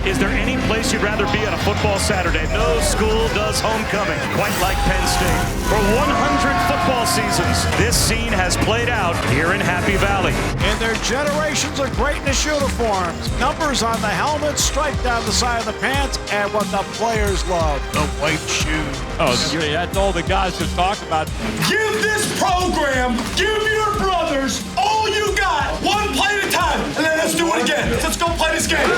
Is there any place you'd rather be on a football Saturday? No school does homecoming quite like Penn State. For 100 football seasons, this scene has played out here in Happy Valley. In their generations of greatness uniforms, numbers on the helmets, striped down the side of the pants, and what the players love, the white shoes. Oh, that's all the guys can talk about. Give this program, give your brothers all you got, one play at a time, and then let's do it again. Let's go play this game.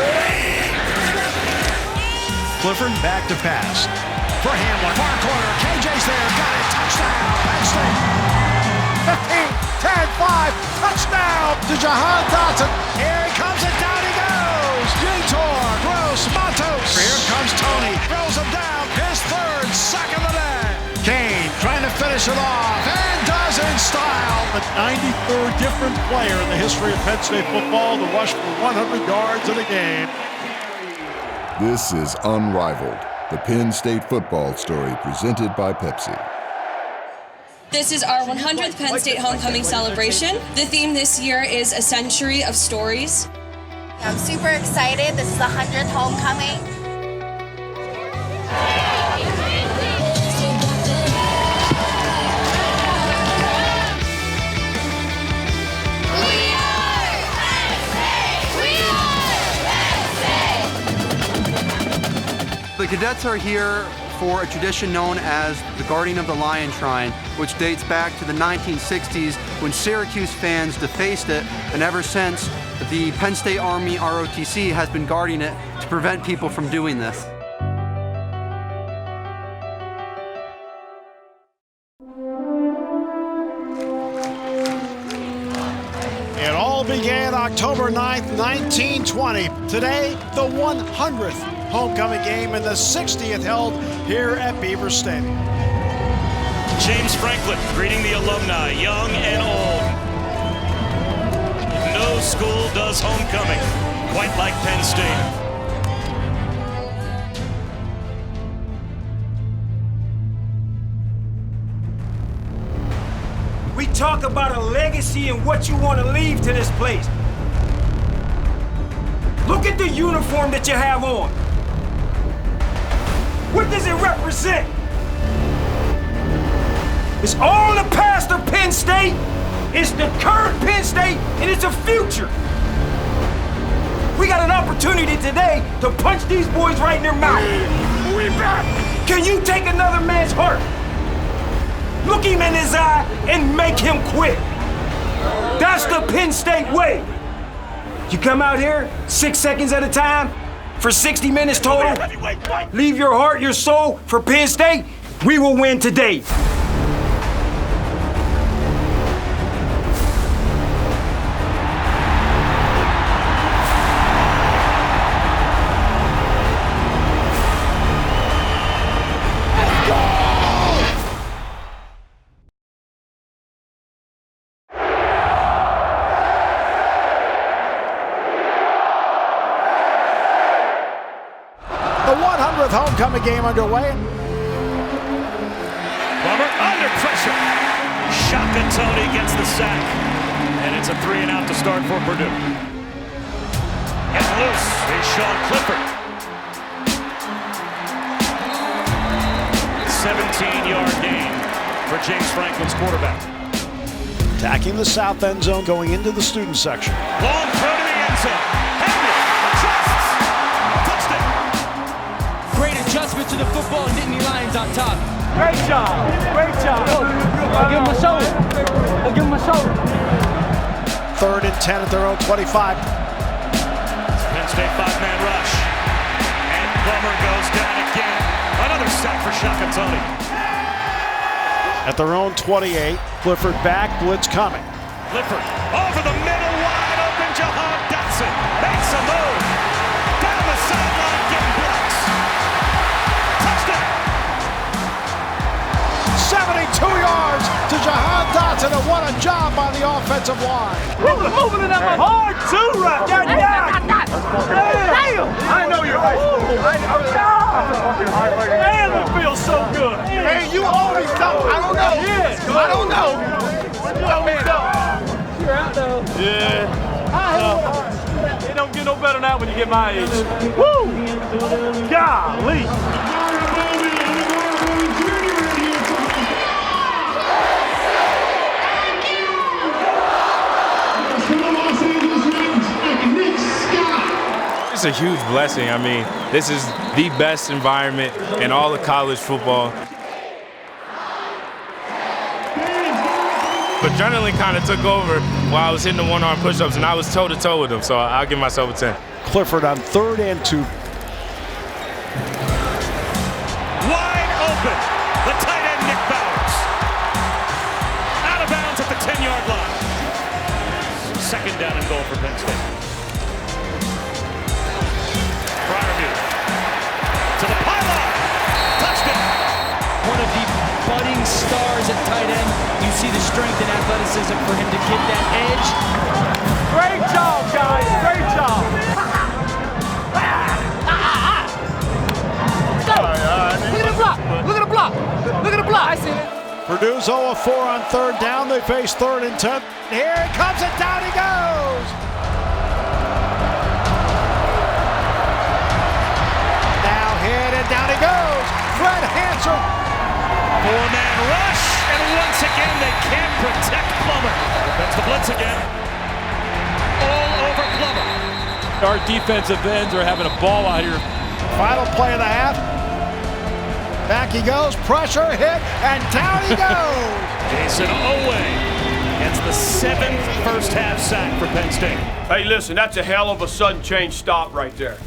Clifford back to pass. For Hamler, far corner, KJ's there, got it, touchdown, Penn State. 15, 10, 5, touchdown to Jahan Dotson. Here he comes and down he goes. Detour, Gross, Matos. Here comes Tony, throws him down, his third sack of the day. Kane trying to finish it off, and does in style. The 93rd different player in the history of Penn State football to rush for 100 yards in a game. This is Unrivaled, the Penn State football story presented by Pepsi. This is our 100th Penn State homecoming celebration. The theme this year is A Century of Stories. I'm super excited. This is the 100th homecoming. The cadets are here for a tradition known as the Guardian of the Lion Shrine, which dates back to the 1960s when Syracuse fans defaced it, and ever since, the Penn State Army ROTC has been guarding it to prevent people from doing this. It all began October 9th, 1920. Today, the 100th homecoming game and the 60th held here at Beaver Stadium. James Franklin greeting the alumni, young and old. No school does homecoming quite like Penn State. We talk about a legacy and what you want to leave to this place. Look at the uniform that you have on. What does it represent? It's all the past of Penn State, it's the current Penn State, and it's a future. We got an opportunity today to punch these boys right in their mouth. We back. Can you take another man's heart? Look him in his eye and make him quit. That's the Penn State way. You come out here 6 seconds at a time for 60 minutes total. Leave your heart, your soul for Penn State. We will win today. The 100th homecoming game underway. Plummer under pressure. Shotgun Tony gets the sack. And it's a 3 and out to start for Purdue. Getting loose is Sean Clifford. 17-yard gain for James Franklin's quarterback. Attacking the south end zone, going into the student section. Long throw to the end zone. Henry adjusts. Touchdown. Great adjustment to the football. Nittany Lions on top. Great job. Great job. I'll give him a shoulder. I'll give him a shoulder. 3rd and 10 at their own 25. Penn State 5-man rush. And Plummer goes down again. Another sack for Shaka Tony. At their own 28, Clifford back, blitz coming. Clifford over the middle, wide open. Jahan Dotson makes a move. Down the sideline, getting blocks. Touchdown. 72 yards to Jahan Dotson, and what a job by the offensive line. Moving it up hard too, right? Damn! I know you're high school. Man, it feels so good. Hey, you always know. I don't know. Yeah. I don't know. You always know. You're out though. Yeah. You know don't get no better than that when you get my age. Woo! Golly! It's a huge blessing. I mean, this is the best environment in all of college football. Adrenaline kind of took over while I was hitting the one-arm push-ups, and I was toe-to-toe with them, so I'll give myself a 10. Clifford on 3rd and 2. Wide open. The tight end, Nick Bowers. Out of bounds at the 10-yard line. 2nd down and goal for Penn State. To the pylon. Touchdown. One of the budding stars at tight end. You see the strength and athleticism for him to get that edge. Great job, guys. Great job. Look at the block. Look at the block. Look at the block. I see it. Purdue's 0 of 4 on 3rd down. They face 3rd and 10. Here it comes, and down he goes. Down he goes. Fred Hansen. 4-man rush, and once again they can't protect Plummer. That's the blitz again. All over Plummer. Our defensive ends are having a ball out here. Final play of the half. Back he goes. Pressure hit, and down he goes. Jason Owe gets the 7th first-half sack for Penn State. Hey, listen, that's a hell of a sudden change stop right there.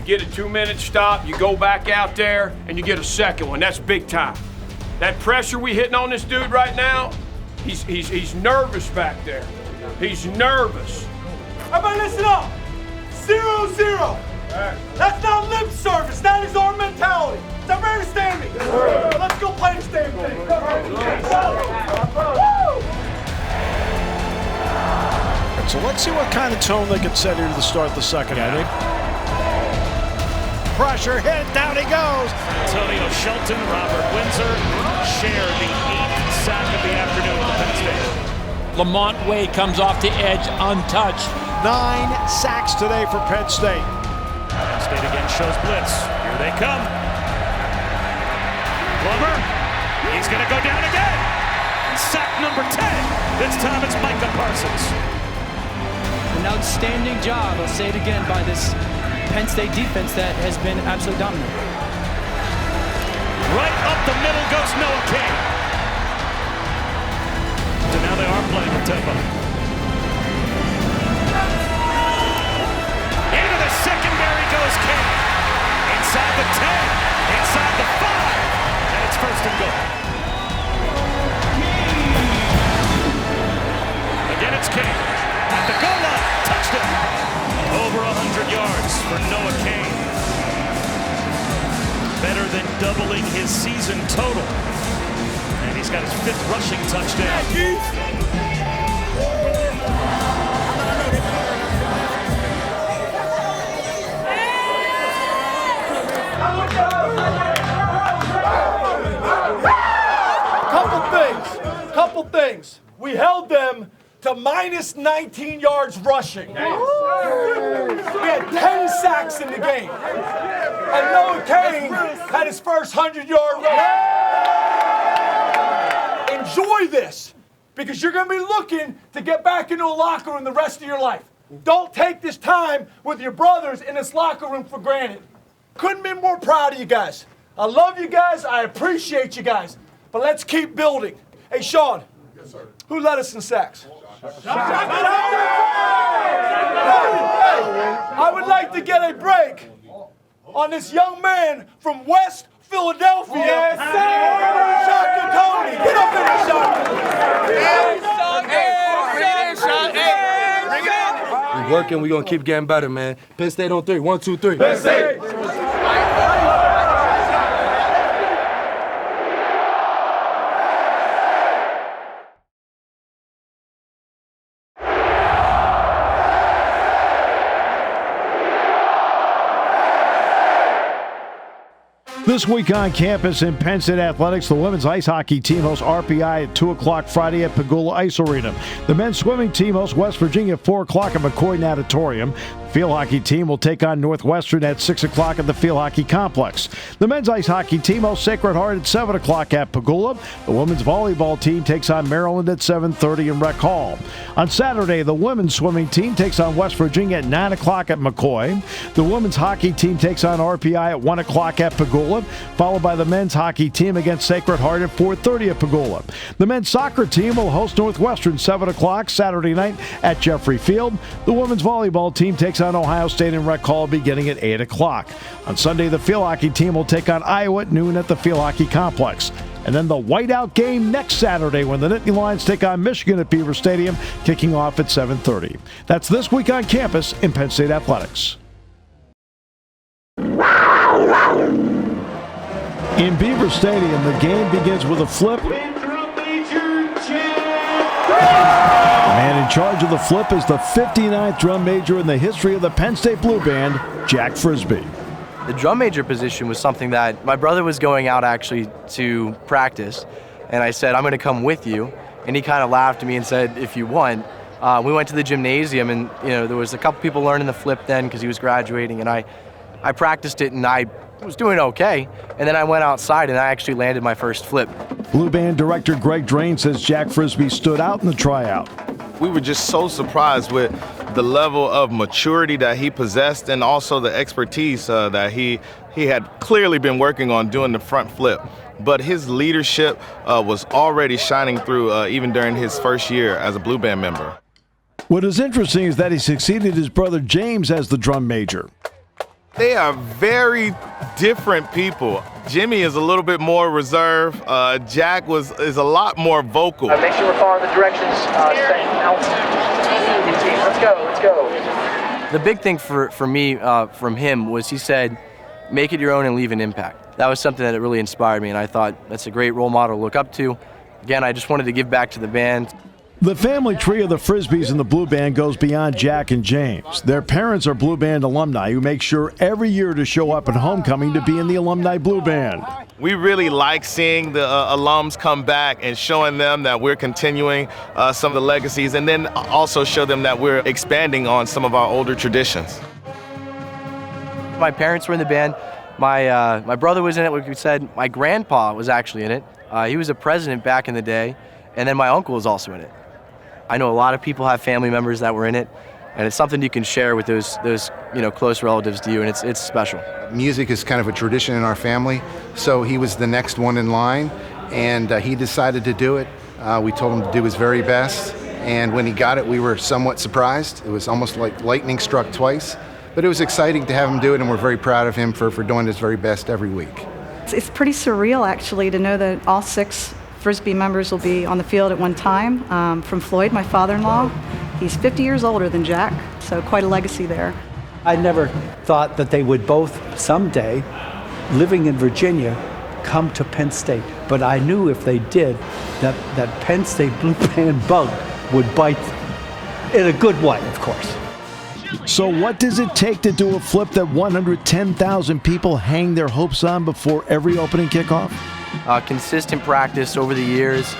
Get a 2-minute stop, you go back out there, and you get a second one. That's big time. That pressure we hitting on this dude right now, he's nervous back there. He's nervous. Everybody listen up. 0-0. That's not lip service. That is our mentality. Does everybody understand me? Let's go play this damn thing. So let's see what kind of tone they can set here to start the second inning. Pressure hit, down he goes. Antonio Shelton, Robert Windsor share the 8th sack of the afternoon for Penn State. Lamont Wade comes off the edge untouched. 9 sacks today for Penn State. Penn State again shows blitz. Here they come. Plummer, he's going to go down again. Sack number 10. This time it's Micah Parsons. An outstanding job, I'll say it again, by this Penn State defense that has been absolutely dominant. Right up the middle goes Noah King. So now they are playing with tempo. Into the secondary goes King. Inside the 10, inside the 5, and it's 1st and goal. Again, it's King. At the goal line, touchdown. Over 100 yards for Noah King. Better than doubling his season total. And he's got his 5th rushing touchdown. Couple things. We held them to minus 19 yards rushing. We had 10 sacks in the game. And Noah King had his first 100-yard run. Enjoy this, because you're going to be looking to get back into a locker room the rest of your life. Don't take this time with your brothers in this locker room for granted. Couldn't be more proud of you guys. I love you guys. I appreciate you guys. But let's keep building. Hey, Sean. Yes, sir. Who led us in sacks? I would like to get a break on this young man from West Philadelphia. Yes, sir. Shaka Tony. Get up in there, Shaka. We working, we gonna keep getting better, man. Penn State on 3. 1, 2, 3. Penn State. This week on campus in Penn State Athletics, the women's ice hockey team hosts RPI at 2 o'clock Friday at Pagula Ice Arena. The men's swimming team hosts West Virginia at 4 o'clock at McCoy Natatorium. The field hockey team will take on Northwestern at 6 o'clock at the Field Hockey Complex. The men's ice hockey team hosts Sacred Heart at 7 o'clock at Pagula. The women's volleyball team takes on Maryland at 7:30 in Rec Hall. On Saturday, the women's swimming team takes on West Virginia at 9 o'clock at McCoy. The women's hockey team takes on RPI at 1 o'clock at Pagula, followed by the men's hockey team against Sacred Heart at 4:30 at Pagula. The men's soccer team will host Northwestern 7 o'clock Saturday night at Jeffrey Field. The women's volleyball team takes on Ohio State in Rec Hall beginning at 8 o'clock. On Sunday, the field hockey team will take on Iowa at noon at the Field Hockey Complex. And then the whiteout game next Saturday when the Nittany Lions take on Michigan at Beaver Stadium, kicking off at 7:30. That's This Week on Campus in Penn State Athletics. In Beaver Stadium, the game begins with a flip. And in charge of the flip is the 59th drum major in the history of the Penn State Blue Band, Jack Frisbee. The drum major position was something that my brother was going out actually to practice, and I said, I'm going to come with you. And he kind of laughed at me and said, if you want. We went to the gymnasium, and there was a couple people learning the flip then because he was graduating, and I practiced it, and I was doing okay. And then I went outside, and I actually landed my first flip. Blue Band director Greg Drain says Jack Frisbee stood out in the tryout. We were just so surprised with the level of maturity that he possessed and also the expertise that he had clearly been working on doing the front flip. But his leadership was already shining through even during his first year as a Blue Band member. What is interesting is that he succeeded his brother James as the drum major. They are very different people. Jimmy is a little bit more reserved. Jack is a lot more vocal. Make sure we're following the directions. Let's go. The big thing for me from him was he said, make it your own and leave an impact. That was something that really inspired me, and I thought that's a great role model to look up to. Again, I just wanted to give back to the band. The family tree of the Frisbees in the Blue Band goes beyond Jack and James. Their parents are Blue Band alumni who make sure every year to show up at homecoming to be in the alumni Blue Band. We really like seeing the alums come back and showing them that we're continuing some of the legacies, and then also show them that we're expanding on some of our older traditions. My parents were in the band. My brother was in it, like we said. My grandpa was actually in it. He was a president back in the day, and then my uncle was also in it. I know a lot of people have family members that were in it, and it's something you can share with those close relatives to you, and it's special. Music is kind of a tradition in our family, so he was the next one in line, and he decided to do it. We told him to do his very best, and when he got it, we were somewhat surprised. It was almost like lightning struck twice, but it was exciting to have him do it, and we're very proud of him for doing his very best every week. It's pretty surreal, actually, to know that all 6 Frisbee members will be on the field at one time. From Floyd, my father-in-law, he's 50 years older than Jack, so quite a legacy there. I never thought that they would both someday, living in Virginia, come to Penn State. But I knew if they did, that Penn State Blue Band bug would bite them. In a good way, of course. So what does it take to do a flip that 110,000 people hang their hopes on before every opening kickoff? Consistent practice over the years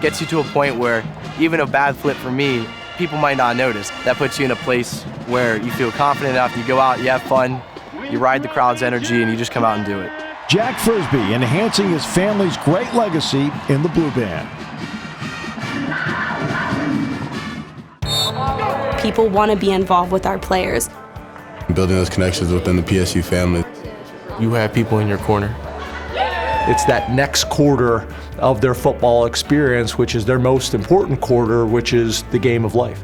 gets you to a point where even a bad flip for me, people might not notice. That puts you in a place where you feel confident enough, you go out, you have fun, you ride the crowd's energy, and you just come out and do it. Jack Frisbee enhancing his family's great legacy in the Blue Band. People want to be involved with our players. Building those connections within the PSU family. You have people in your corner. It's that next quarter of their football experience, which is their most important quarter, which is the game of life.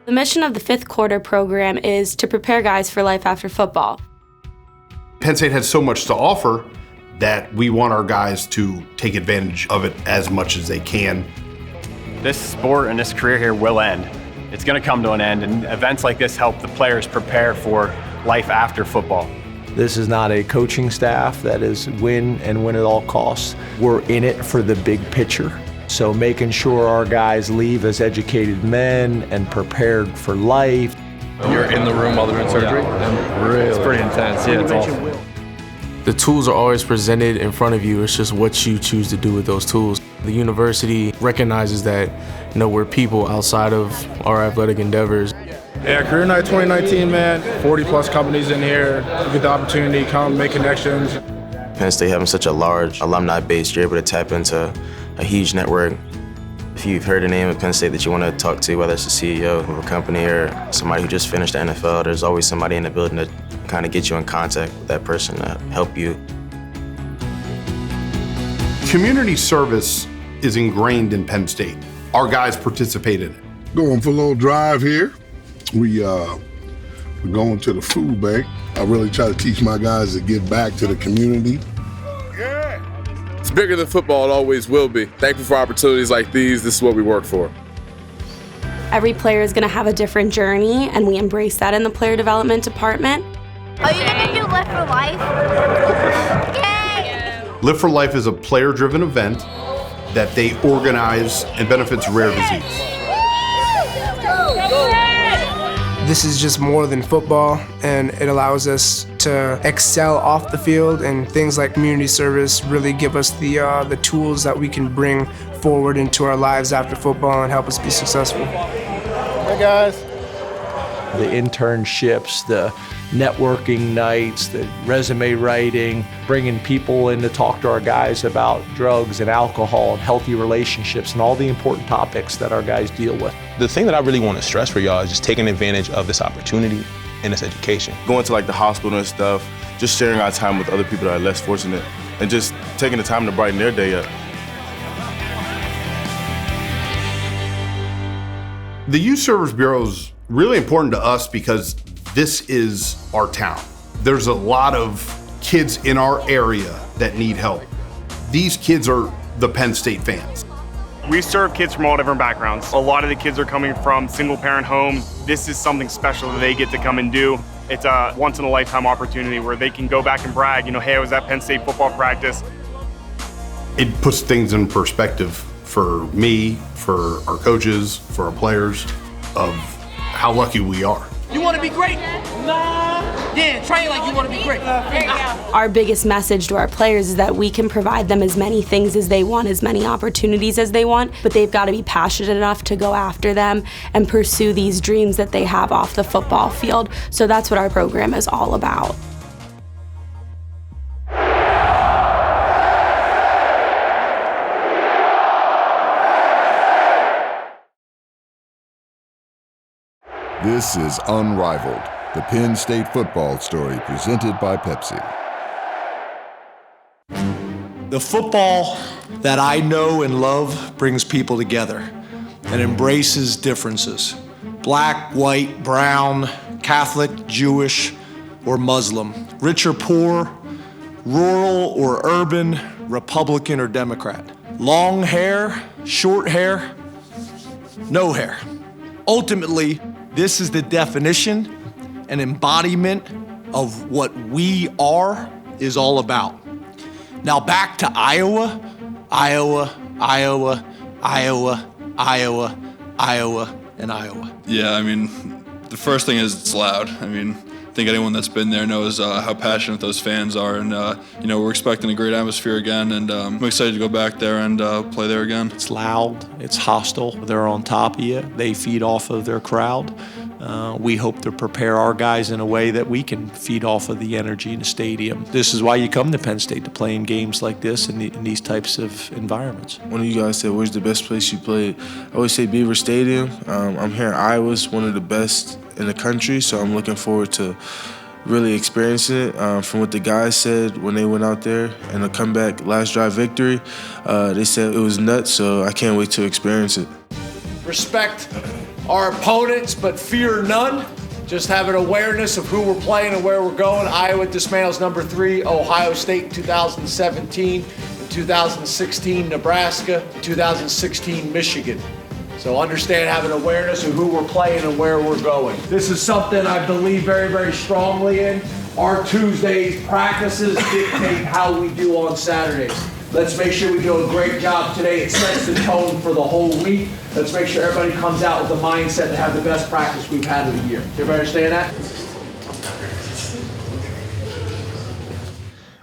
The mission of the 5th quarter program is to prepare guys for life after football. Penn State has so much to offer that we want our guys to take advantage of it as much as they can. This sport and this career here will end. It's going to come to an end, and events like this help the players prepare for life after football. This is not a coaching staff that is win and win at all costs. We're in it for the big picture. So making sure our guys leave as educated men and prepared for life. You're in the room while they're in surgery? Really? It's pretty intense. Yeah, it's awesome. The tools are always presented in front of you. It's just what you choose to do with those tools. The university recognizes that, we're people outside of our athletic endeavors. Yeah, Career Night 2019, man. 40+ companies in here. You get the opportunity to come make connections. Penn State having such a large alumni base, you're able to tap into a huge network. If you've heard the name of Penn State that you want to talk to, whether it's the CEO of a company or somebody who just finished the NFL, there's always somebody in the building that kind of get you in contact with that person to help you. Community service is ingrained in Penn State. Our guys participated in it. Going for a little drive here. We're going to the food bank. I really try to teach my guys to give back to the community. It's bigger than football, it always will be. Thankful for opportunities like these. This is what we work for. Every player is going to have a different journey, and we embrace that in the player development department. Are you gonna do Live for Life? Yay! Live for Life is a player-driven event that they organize and benefits rare disease. This is just more than football, and it allows us to excel off the field, and things like community service really give us the tools that we can bring forward into our lives after football and help us be successful. Hey, guys. The internships, the networking nights, the resume writing, bringing people in to talk to our guys about drugs and alcohol and healthy relationships and all the important topics that our guys deal with. The thing that I really want to stress for y'all is just taking advantage of this opportunity and this education. Going to like the hospital and stuff, just sharing our time with other people that are less fortunate and just taking the time to brighten their day up. The Youth Service Bureau is really important to us because this is our town. There's a lot of kids in our area that need help. These kids are the Penn State fans. We serve kids from all different backgrounds. A lot of the kids are coming from single-parent homes. This is something special that they get to come and do. It's a once-in-a-lifetime opportunity where they can go back and brag, hey, I was at Penn State football practice. It puts things in perspective for me, for our coaches, for our players, of how lucky we are. You want to be great? Nah. Yeah, try it like you want to be great. Our biggest message to our players is that we can provide them as many things as they want, as many opportunities as they want, but they've got to be passionate enough to go after them and pursue these dreams that they have off the football field. So that's what our program is all about. This is Unrivaled, the Penn State football story presented by Pepsi. The football that I know and love brings people together and embraces differences. Black, white, brown, Catholic, Jewish, or Muslim, rich or poor, rural or urban, Republican or Democrat. Long hair, short hair, no hair. Ultimately, this is the definition and embodiment of what we are is all about. Now back to Iowa, and Iowa. Yeah, I mean, the first thing is it's loud. I mean, I think anyone that's been there knows how passionate those fans are, and we're expecting a great atmosphere again, and I'm excited to go back there and play there again. It's loud, it's hostile, they're on top of you, they feed off of their crowd. We hope to prepare our guys in a way that we can feed off of the energy in the stadium. This is why you come to Penn State, to play in games like this in these types of environments. One of you guys said, where's the best place you played? I always say Beaver Stadium. I'm here in Iowa, it's one of the best in the country, so I'm looking forward to really experiencing it. From what the guys said when they went out there and the comeback last drive victory, they said it was nuts, so I can't wait to experience it. Respect our opponents, but fear none. Just have an awareness of who we're playing and where we're going. Iowa dismantles number 3, Ohio State in 2017, in 2016, Nebraska, in 2016, Michigan. So understand, have an awareness of who we're playing and where we're going. This is something I believe very, very strongly in. Our Tuesdays practices dictate how we do on Saturdays. Let's make sure we do a great job today. It sets the tone for the whole week. Let's make sure everybody comes out with the mindset to have the best practice we've had of the year. Everybody understand that?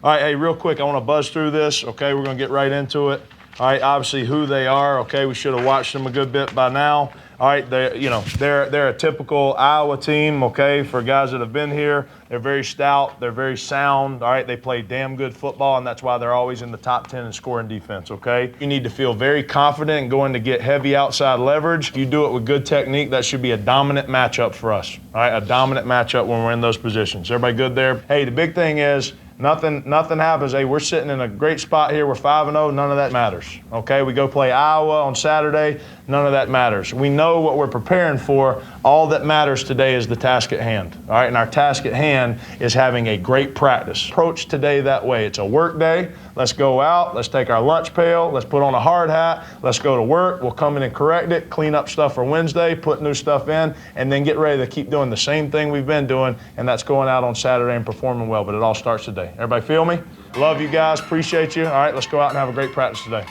All right, hey, real quick, I want to buzz through this, okay? We're going to get right into it. All right, obviously who they are, okay? We should have watched them a good bit by now. All right, they're a typical Iowa team, okay, for guys that have been here. They're very stout, they're very sound, all right? They play damn good football, and that's why they're always in the top 10 in scoring defense, okay? You need to feel very confident and going to get heavy outside leverage. If you do it with good technique, that should be a dominant matchup for us, all right? A dominant matchup when we're in those positions. Everybody good there? Hey, the big thing is, Nothing happens. Hey, we're sitting in a great spot here. We're 5-0. None of that matters. Okay, we go play Iowa on Saturday. None of that matters. We know what we're preparing for. All that matters today is the task at hand. All right, and our task at hand is having a great practice. Approach today that way. It's a work day. Let's go out. Let's take our lunch pail. Let's put on a hard hat. Let's go to work. We'll come in and correct it, clean up stuff for Wednesday, put new stuff in, and then get ready to keep doing the same thing we've been doing, and that's going out on Saturday and performing well. But it all starts today. Everybody feel me? Love you guys. Appreciate you. All right, let's go out and have a great practice today.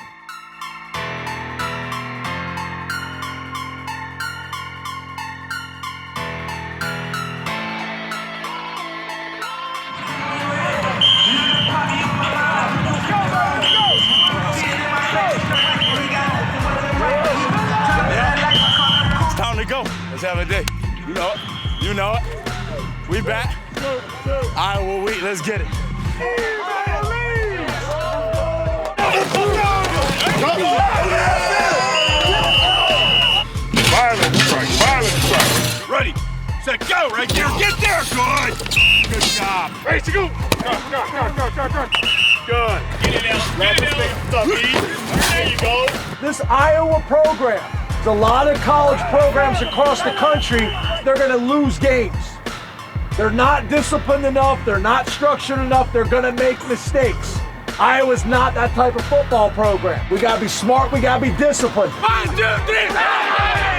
It's time to go. Let's have a day. You know it. You know it. We back. Iowa week. Let's get it. Violent strike. Violent strike. Ready. Set. Go. Right there. Get there. Good job. Ready to go. Go. Good. Get it out. Get it out. There you go. This Iowa program, there's a lot of college programs across the country, they're going to lose games. They're not disciplined enough, they're not structured enough, they're going to make mistakes. Iowa's not that type of football program. We got to be smart, we got to be disciplined. 1, 2, 3.